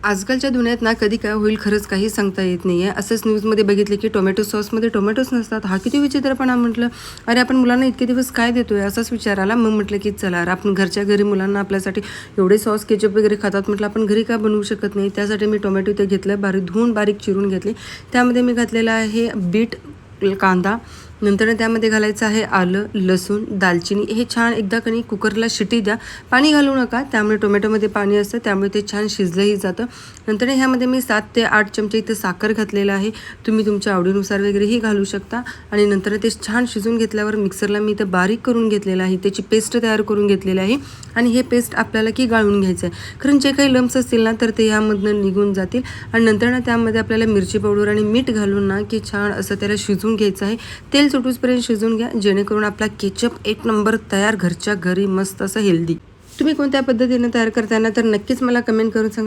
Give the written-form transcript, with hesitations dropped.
आजकालच्या दुनियेत ना कधी काय होईल खरंच काही सांगता येत नाही आहे. असंच न्यूजमध्ये बघितले की टोमॅटो सॉसमध्ये टोमॅटोच नसतात. हा किती विचित्रपणा. म्हटलं अरे आपण मुलांना इतके दिवस काय देतोय असाच विचार आला. मग म्हटलं की चला अरे आपण घरच्या घरी मुलांना आपल्यासाठी एवढे सॉस केचप वगैरे खातात, म्हटलं आपण घरी का बनवू शकत नाही. त्यासाठी मी टोमॅटो ते घेतलं, बारीक चिरून घेतले. त्यामध्ये मी घातलेला आहे बीट, कांदा, नंतर त्यामध्ये घालायचं आहे आलं, लसूण, दालचिनी. हे छान एकदा कणी कुकरला शिटी द्या, पाणी घालू नका, त्यामुळे टोमॅटोमध्ये पाणी असतं त्यामुळे ते छान शिजलंही जातं. नंतर ह्यामध्ये मी 7 ते 8 चमचे इथं साखर घातलेलं आहे. तुम्ही तुमच्या आवडीनुसार वगैरेही घालू शकता. आणि नंतर ते छान शिजून घेतल्यावर मिक्सरला मी इथं बारीक करून घेतलेलं आहे, त्याची पेस्ट तयार करून घेतलेली आहे. आणि हे पेस्ट आपल्याला की गाळून घ्यायचं आहे, कारण जे काही लम्स असतील ना तर ते यामधनं निघून जातील. आणि नंतर ना त्यामध्ये आपल्याला मिरची पावडर आणि मीठ घालून ना की छान असं त्याला शिजवून घ्यायचं आहे. तेल सुटूसपर्यंत शिजवून घ्या, जेणेकरून आपला केचप 1 नंबर तयार घरच्या घरी मस्त असं हेल्दी. तुम्ही कोणत्या पद्धतीने तयार करताना तर नक्कीच मला कमेंट करून सांगा.